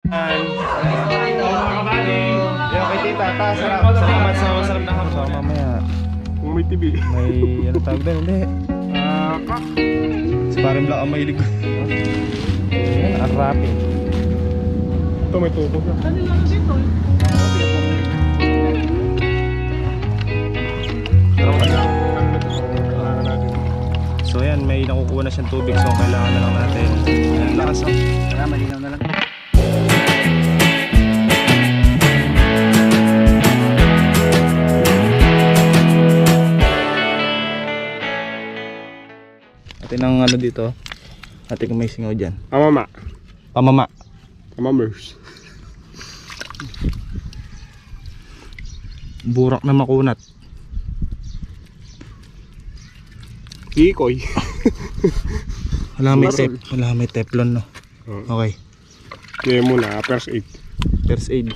Yung kay tita, salamat sa masarap na hapon. So mamaya, Kung may TV. may ano tawag doon, hindi. Si parang lang ang mahilig. Ayan, ang rapid. Ito may tubo na. So ayan, may nakukuha na siyang tubig, so kailangan na lang natin. Ayan, lakas oh. Malinaw na lang. Atin ang ano dito. Atin kung may singaw dyan. Amama. Pamama. Amamers. Burak na makunat. Kikoy. Wala may teflon no. Okay. Kaya muna, first aid. First aid.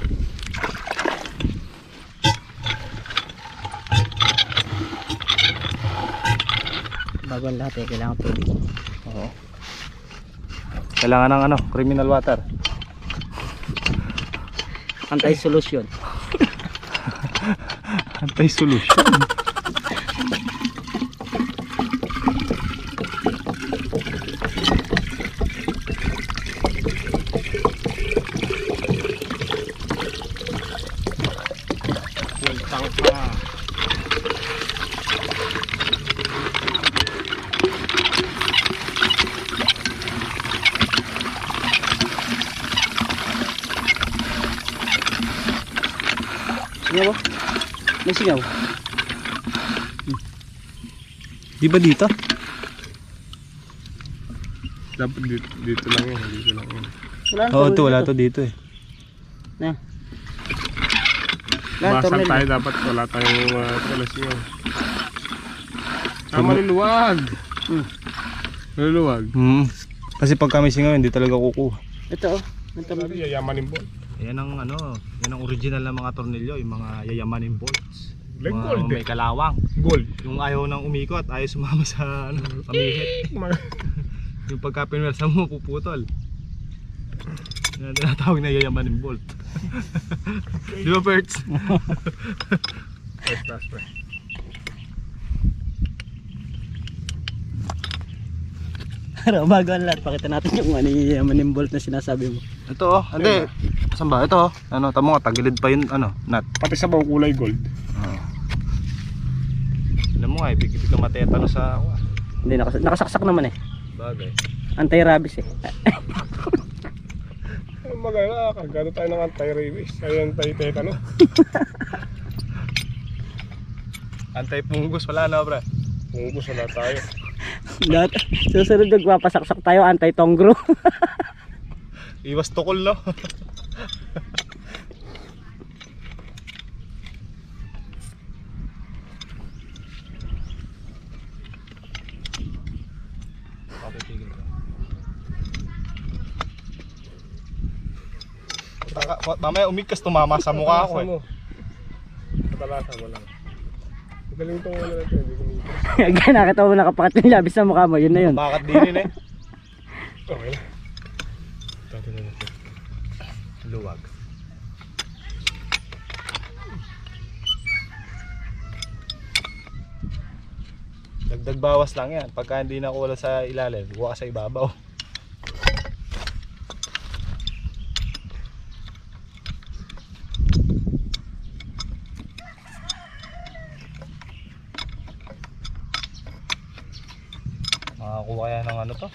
Bago ang lahat kailangan tubig. Oo. Kailangan ng ano, criminal water. Anti-solution. Anti-solution. Singaw ba? May singaw. Di ba dito? Dapat dito lang yun. Dito lang yun. Oo, ito wala to dito eh. Na. Basal tayo dapat. Wala tayong kalas yun. Maluluwag. Maluluwag. Kasi pag kami singaw, hindi talaga kukuha. Ito oh. Yayamanin po. Yan ang ano, yan ang original na mga tornilyo, yung mga yayamanin bolts. Like Mga gold may eh. kalawang. Gold. Yung ayaw nang umikot, ayaw sumama sa ano, pamihit. Yung pagka pinwersa mo, puputol. Yan ang tinatawag na yayamanin bolt. Di ba, Perts? First class, pre. Pero bago ang lahat, pakita natin yung ano yung maning bolt na sinasabi mo. Ito oh, hindi. Saan ba? Ito oh. Ano, tamo nga, tagilid pa yun, ano, nut. Pati sa bawang kulay gold. Alam mo nga, ibig ka matetano sa ako. Hindi, nakasaksak naman eh. Bagay. Anti-rabies eh. Magala, kagano tayo ng anti-rabies. Ay anti-tetano. Anti-fungus wala na, bro. Pungubos wala tayo. Lahat, susunod magpapasaksak tayo, anti-tongro. Iwas tukol, no? Mamaya umigkas, tumama sa mukha ako eh. Patalasan mo lang. Magaling itong ano natin, hindi kumikos. Kaya nakita mo nakapakat yung labis sa mukha mo, yun na yun. Bakit din eh? Okay lang. Dati na natin. Luwag. Dagdag bawas lang yan. Pagka hindi nakuha sa ilalim, buka sa ibabaw. Makakuha kaya ng ano to?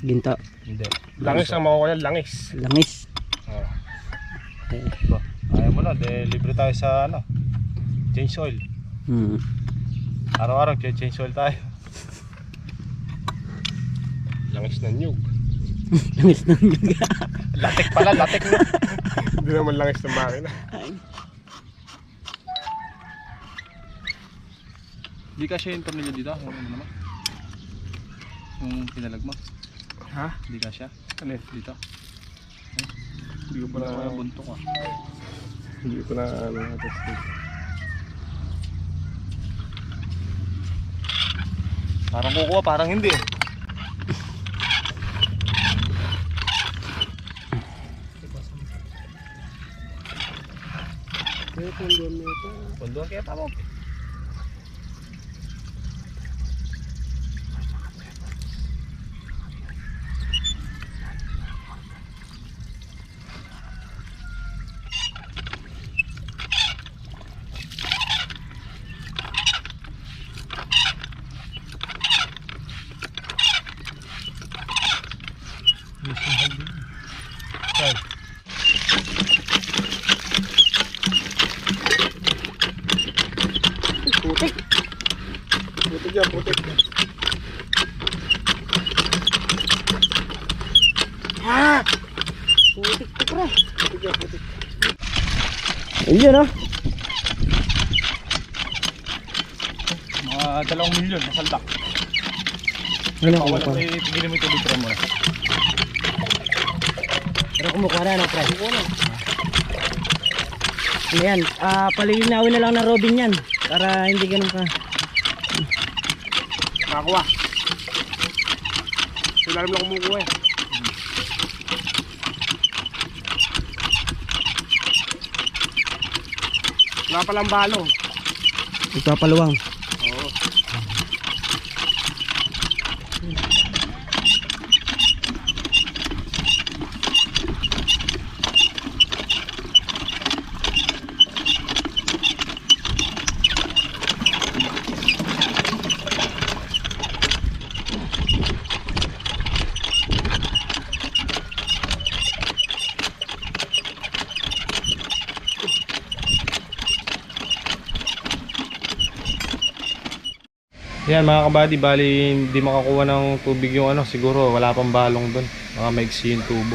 Ginto. Hindi. Langis ang makukuha, langis. Langis. Oh. Ba? Ayaw mo na, libre tayo sa ano, change oil. Araw-araw change oil tayo. Langis ng nyug. Langis ng nyug. Latik pala, latik na. Hindi naman langis ng makina. Hindi kasi yung tornilyo dito, ano naman? Yung pinalag mo. Ha? Hindi ka siya? Ano Dito? Hindi ko pa na Wala buntok ah. Hindi ko na ano na-test. Parang kukuha, parang hindi Kaya punduan mo ito. Punduan kaya pa mo. Putik. Putik yan, putik. Putik to pre. Putik yan, putik. Ayun oh. Mga 2 milyon nasaldak. Ano Wala kumukuha? may tigilin mo ito dito mo. Pero kumukuha na ano pre? Ano yan? Palilinawin na lang na Robin yan. Para hindi ganun ka. Nakakuha. Silalim lang kumukuha eh. Wala palang balo. Ipapalawang. Oo. Yan mga kabady, bali hindi makakuha ng tubig yung ano, siguro wala pang balong doon. Baka maiksi yung tubo.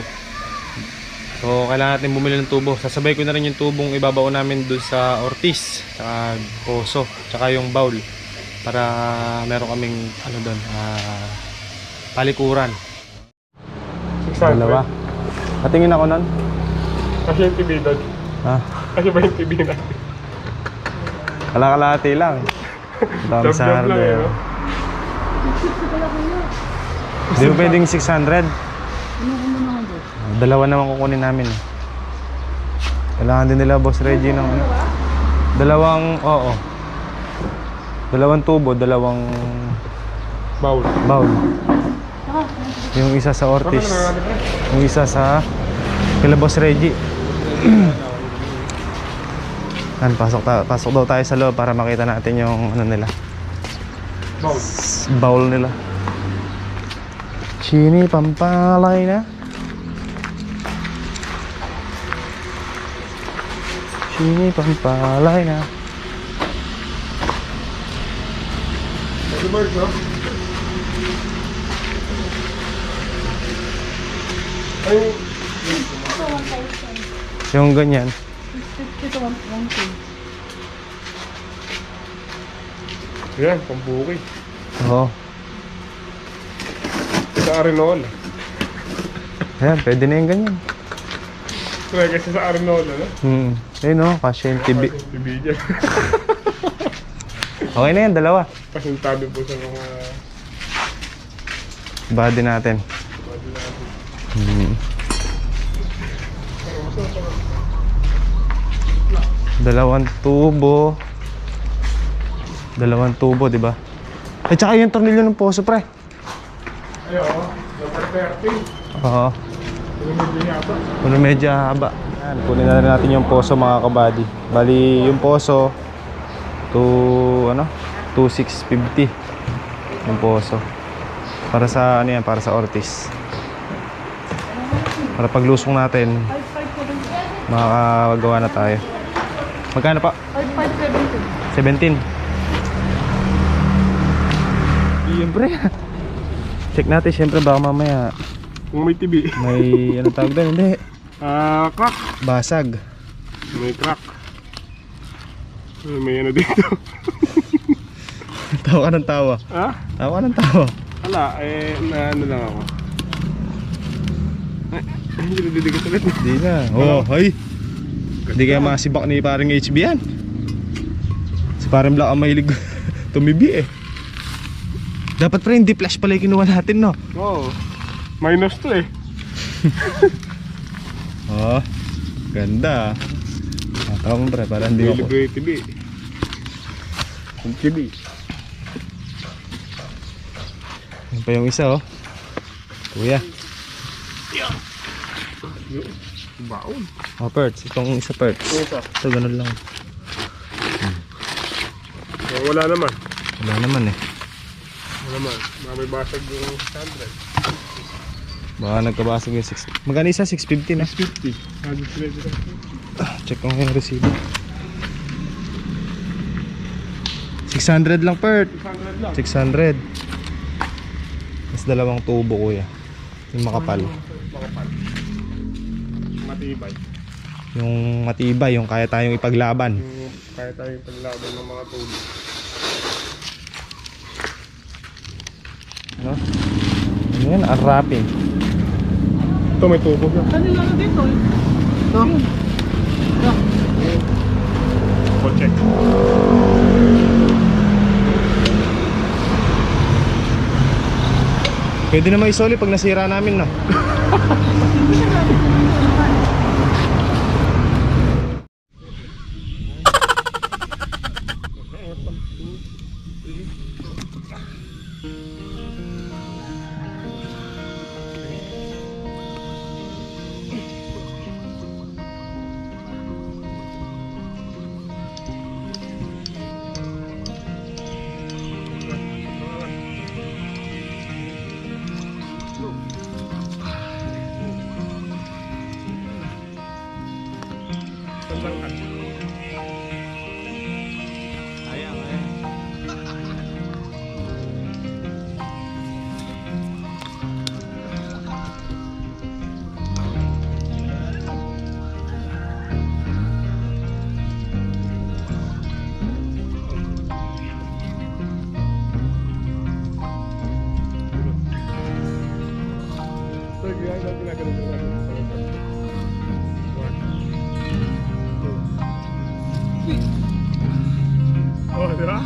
So kailangan natin bumili ng tubo. Sasabay ko na rin yung tubong ibabaw namin doon sa Ortiz, saka Poso, saka yung bowl. Para meron kaming ano doon, palikuran. 600. Dalawa. Patingin ako nun. Kasi yung TV doon. Ha? Kasi ba yung TV natin? Kalakalati lang. Dami sa Job-job lang eh, hardware. no? Hindi mo pwedeng 600. Dalawa naman kukunin namin. Kailangan din nila Boss Reggie ng ano. Oo. Dalawang tubo, dalawang Bowl. bowl. Yung isa sa Ortiz. Yung isa sa kila Boss Reggie. Yan, pasok daw tayo sa loob para makita natin yung ano nila. Bowl. Bowl nila. Chini pampalay na. Chini pampalay na. Ito bird, no? Ay, Yung ganyan. yan, pambuki. Oo. Sa Arenol. Ayan, pwede na yung ganyan. Kaya kasi sa Arenol, ano? Ayun o, kasya yung TV. TV dyan. Okay na yan, dalawa. Pasintabi po sa mga Body natin. body natin. Dalawang tubo, di ba? At saka yung tornilyo ng poso, pre. Ay, oo. Number 13. Oo. Lumibig yata. Puno medyo haba. Yan, kunin na rin natin yung poso mga kabady. Bali yung poso to 2650 yung poso. Para sa ano yan, para sa Ortiz. Para paglusong natin makakagawa na tayo. Magkano pa? 17. Siyempre. Check natin siyempre baka mamaya Kung may TV. may ano tawag doon, hindi. Crack. Basag. May crack. May ano dito. Tawa ka ng tawa. Ha? Tawa ka ng tawa. Wala, na ano lang ako. Ay, hindi na didigas ulit. Hindi na. Oh, hay. Hindi kaya masibak ni paring HB yan. Si paring Black ang mahilig tumibi eh. Dapat pa hindi flash pala yung kinuha natin, no? Oo. Minus to eh. Oh, ganda. Oo pre, para hindi ako. Libre TV. Yung TV. Yan pa yung isa oh. Kuya. Baon. Oh, perts. Itong isa perts. Yung isa. Ito, ganun lang. Wala naman. Wala naman eh. Wala naman. May basag yung 100. Baka nagkabasag yung 6. Magkano isa? 650 na. 650. Check ko yung resibo. 600 lang pert. 600 lang. 600. Mas dalawang tubo kuya. Yung makapal. Makapal. Matibay. Yung matibay, yung kaya tayong ipaglaban. Yung kaya tayong paglaban ng mga tubo. Ano? Ano yan? Unwrapping. Ito may tubo na. Kanila na dito eh. Ito. Go check. Pwede na maisoli pag nasira namin no. Oh, di ba?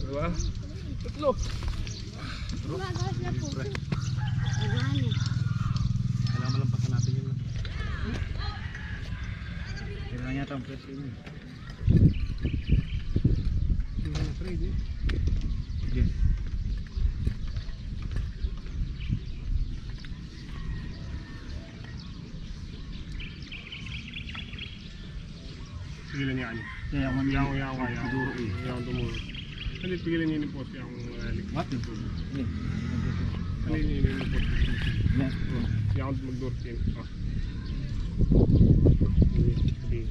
Diba? Tatlo. Kailangan lang pasan natin yun. Kailangan yata ang presyo yun. Yes. Pigilan niya ano. Kaya ako Yang duro eh. Yang tumuro. Halit pigilan niya ni post yung What? Yan. halit niya ni post. Yan. Yang magdurkin. Ah. Okay.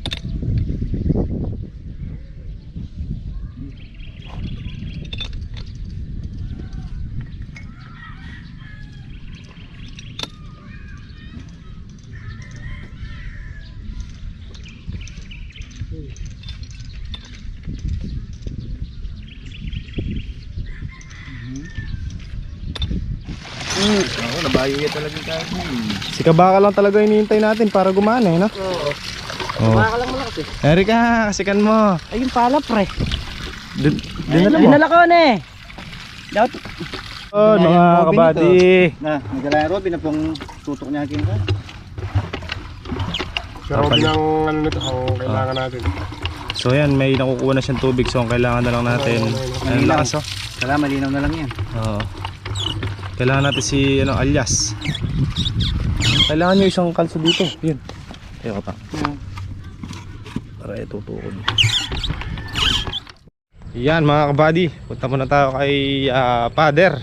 Ako, nabayo talaga tayo. Si Kabaka lang talaga hinihintay natin para gumana eh no? Oo. Oh. Baka lang malakas eh. Erika, kasikan mo. Ay, yung pala pre. Dinala mo. Dinala ko na eh. Dapat. Oh, mga kabady. Na, nagdala yung Robin na pong tutok niya akin ka. Pero binang ano nito, ang kailangan natin. So yan, may nakukuha na siyang tubig. So ang kailangan na lang natin. Ang lakas oh. Kala malinaw na lang yan. Oo. Kailangan natin si alias. Kailangan nyo isang kalso dito. Yun. Tayo ka pa. Para itutukod. Yan mga kabady. Punta muna tayo kay Father.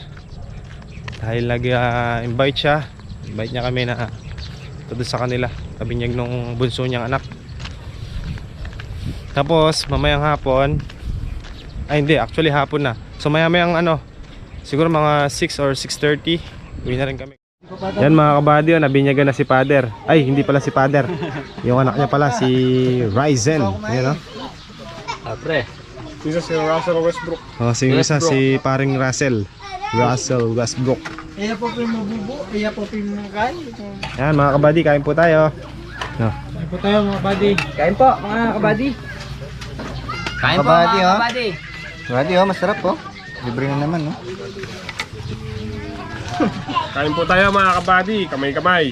Dahil nag-invite siya. Invite niya kami na doon sa kanila. Kabinyag nung bunso niyang anak. Tapos mamayang hapon. Ay hindi, actually hapon na. So maya-mayang siguro mga 6 or 6:30 uwi na rin kami. Yan mga kabady, nabinyagan na si Father. Ay, hindi pala si Father. Yung anak niya pala, si Ryzen. Yan o. Pre. Isa si Russell Westbrook. Oh, si isa, si paring Russell. Russell Westbrook. Iya po mabubo, iya po kain. Yan mga kabady, kain po tayo. No. Kain po tayo mga kabady. Kain po mga kabady. Kain po mga kabady. Kabady oh, masarap po. Libre na naman no. Kain po tayo mga kabady, kamay-kamay.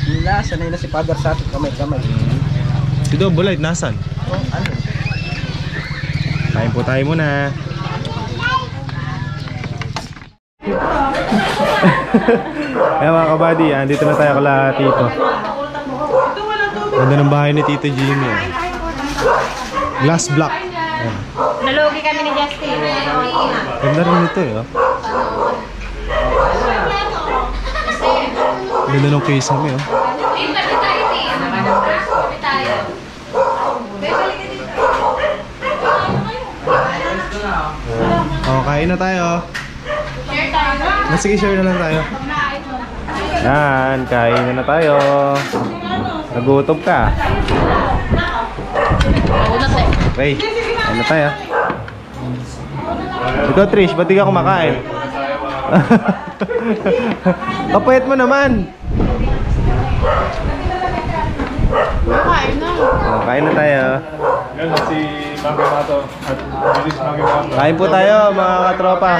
Nila, sanay na si Father sa atin, kamay-kamay. Si Double Light, nasan? Kain po tayo muna. Ayan mga kabady, andito na tayo kala Tito. Ganda ng bahay ni Tito Jimmy. Glass block. Ayan. Nalugi kami ni Justin. Ganda rin ito eh. Oh. Ganda ng kisame oh. Oh, kain na tayo. Sige, share na lang tayo. Yan, kain na tayo. Nagutom ka. Okay, kain na tayo. Ikaw Trish, ba't di ka kumakain? Kapayat mo naman. Kain na. Oh, kain na tayo. Yan si Mami Mato. At bilis Mami Mato. Kain po tayo mga katropa.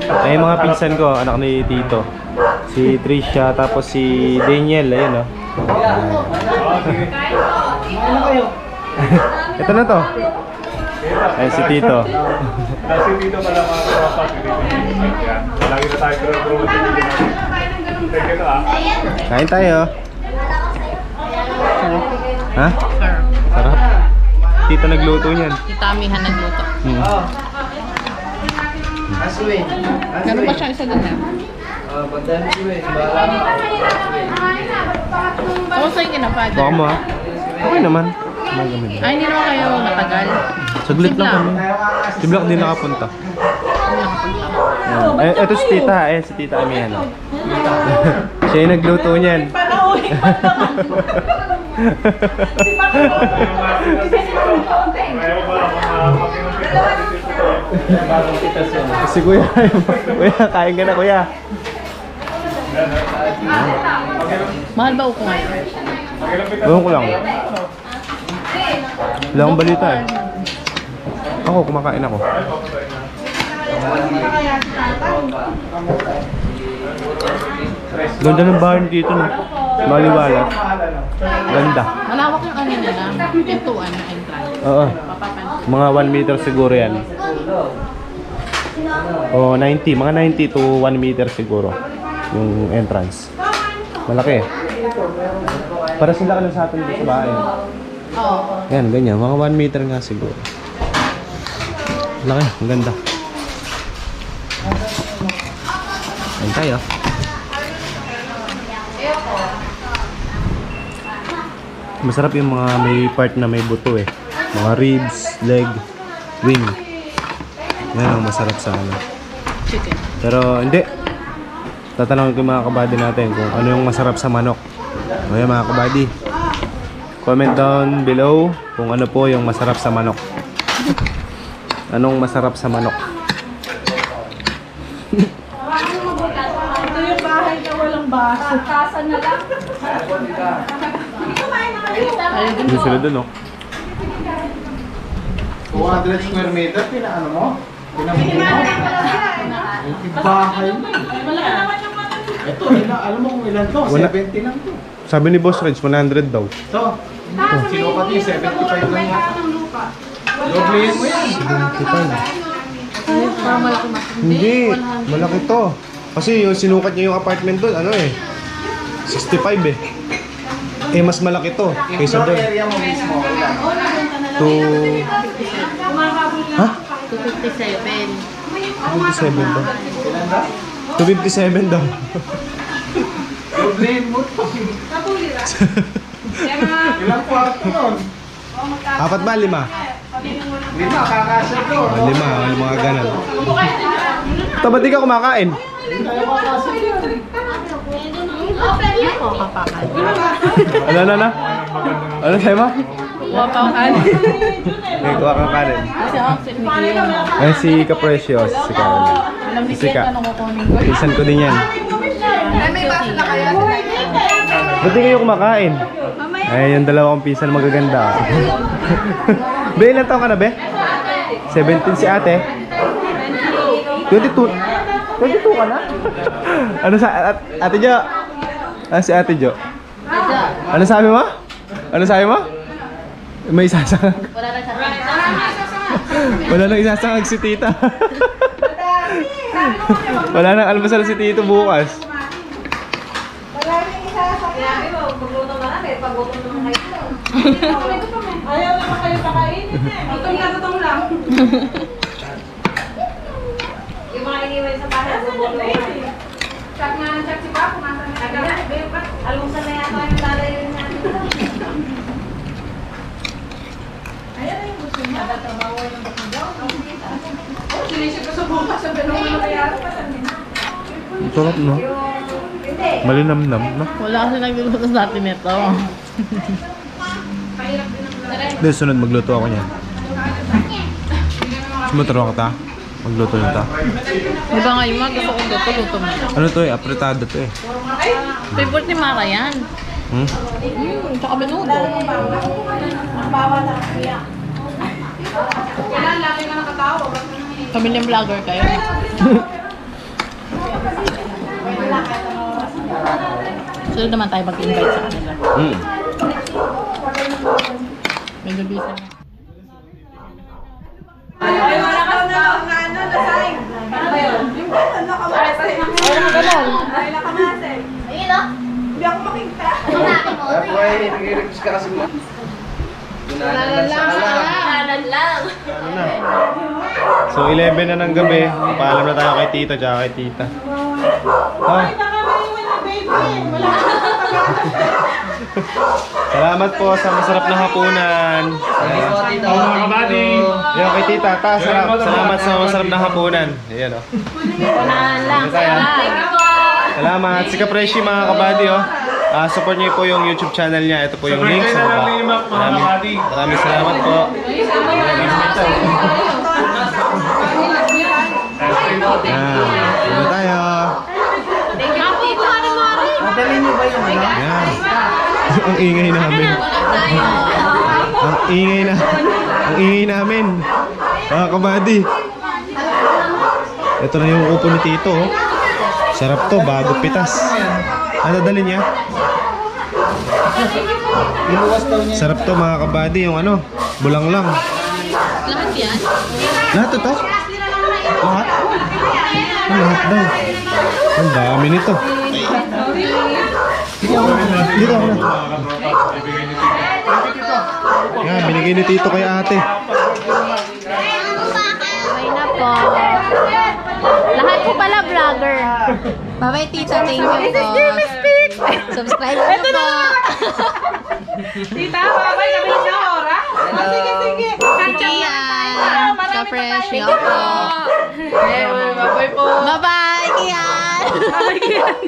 Ay mga pinsan ko, anak ni Tito. Si Trisha, tapos si Daniel, ayun oh. Ito na to. Ay si Tito. Kasi dito pala mga kapat. Yan. Lagi na tayo pero thank you ah. Kain tayo. Ha? Sarap. Tito nagluto niyan. Si Tamihan nagluto. Meron pa siya isa doon na. Kamusta yung kina-father? Baka mo ha? Okay naman. Magamit. Ay, hindi naman kayo matagal. Saglit lang kami. Si Black din nakapunta. Eh, eto si Tita, si Tita Amihan. Siya yung nagluto niyan. Si Kuya, Kuya, kain ka na Kuya. Mahal ba uko ngayon? Ewan ko lang. Wala akong balita eh. Ako, kumakain ako. Ganda ng bahay dito no. Maliwala. Ganda. Malawak yung ano nila. Pintuan na entrance. Oo. Papapansin. Mga 1 meter siguro yan. O 90, mga 90 to 1 meter siguro yung entrance. Malaki. Para sila ka lang sa atin dito sa bahay. Oo. Yan, ganyan. Mga 1 meter nga siguro. Laki, ang ganda. Ayan tayo. Masarap yung mga may part na may buto eh. Mga ribs, leg, wing. Yan ang masarap sa ano. Chicken. Pero hindi. Tatanungin ko yung mga kabady natin kung ano yung masarap sa manok. Okay mga kabady. Comment down below kung ano po yung masarap sa manok. Anong masarap sa manok? Ito yung bahay na walang Tasan na lang. Hindi sila dun, oh. 200 square meter, pinaano mo? Pinabuno mo? Bahay mo. Ito, alam mo kung ilan to? 70 lang to. Sabi ni Boss Reg, 100 daw. Ito, sinukat niya, 75 lang yan. Doblehin mo yan. Parang malaki mas. Hindi, malaki to. Kasi yung sinukat niya yung apartment doon, ano eh, 65 eh. Eh, mas malaki to kaysa Floor doon. area mo mismo, ilan? Ha? 257. 257 daw. Ilan daw? 257 daw. Doblehin mo to. Ilang kwarto nun? 4 ba? 5? Lima, kakasya to. 5, mga ganun. Ito, ba't di ka kumakain? Hindi tayo kakasya yun. Ako kapakan. Ano? Ano sa'yo mo? Kapakan. May kuha kang kanin. Kasi ako si Nicky. Ay, si Caprecious. Si Carl. Alam ni Si Ken, Ka. anong kukunin ko? Isan ko din yan. May baso na kaya? Ba't di kayo kumakain? Ay, yung dalawang pinsan magaganda. Be, ilan taon ka na, Be? 17 si ate. 22. 22 ka na? Ano sa ate Jo? Ah, si ate Jo. Ano sabi mo? Ano sabi mo? May isasangag. Wala na siya. Wala nang isasangag si tita. Wala nang almusal si tito bukas. Ayaw naman kayo pakainin eh. Gutom lang. Yung mga iniwan sa bahay, gutom. Check nga ng check si Papa, kumasa na agad. Almusal na yata yung lalay yun na. Ayan na yung gusto niya. Tatrabaho yung bakang daw. Sinisip ko sa bukas, sabi nung ano kaya. Sarap, no? Malinamnam, no? Wala kasi nagluluto sa atin nito. Hindi, sunod magluto ako niyan. Sumuturo ka ta? Magluto yun ta. Di ba nga yung mga gusto kong luto mo. Ano to eh? Apretado to eh. Favorite ni Mara yan. Tsaka menudo. Kailan lagi ka nakatawa? Kami ng vlogger kayo. Sunod naman tayo mag-invite sa kanila. May nabisa na. Ay, wala ka na ano, lasay. Ano ba yun? Yung gano'n, nakamasay. Ay, nakamasay. Ayun o. Hindi ako makita. Lalaki mo. Kaya po ay nag-request ka kasi mo. Kanan lang. So 11 na ng gabi. Paalam na tayo kay tita tsaka kay tita. Ha? Salamat po sa masarap na hapunan. Mga kabady. Yan kay tita. Salamat sa masarap na hapunan. Ayan o. Lang. Salamat. Si Capreshi mga kabady oh. Support niyo po yung YouTube channel niya. Ito po yung link sa baba. Maraming salamat po. Ano tayo? Madali niyo ba yung ano? Yan. Ang ingay namin. Ang ingay namin. Mga kabady. Ito na yung upo ni Tito. Oh. Sarap to, bago pitas. Ano dali niya? Inuwas daw niya. Sarap to mga kabady, yung ano, bulang lang. Lahat yan? Lahat ito? Lahat? Lahat daw. Ang dami nito. Dito ako na. Yan, binigay ni Tito kay ate. Okay na po. Lahat po pala vlogger. Bye-bye, tita. Thank you po. Subscribe na po. Tita, babay, nabilis na ora. Sige, sige. Kian. Ka-fresh. Yoko. Babay po. Bye-bye, Kian. Babay, Kian.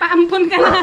Paampun ka na.